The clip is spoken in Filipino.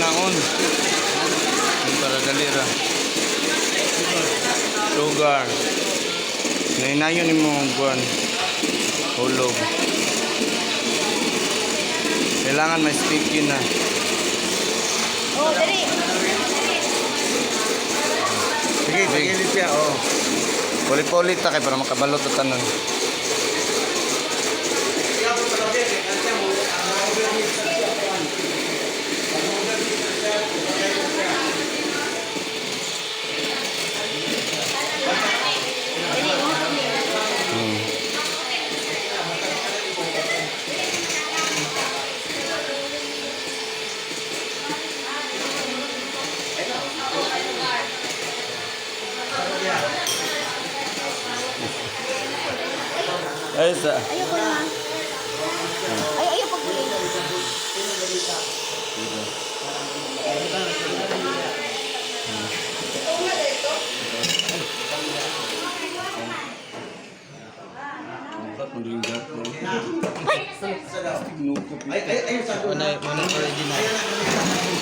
naon. Para dali ra. Sugar. Nainayon ni mo buwan. Hulog. Kailangan may sticky na. Oh, dali. Sige, sige siya. Oh. Pulit-pulit ta kay para makabalot ta tanan. Ay, sa. Ayoko na. Ayaw pag Ay, original.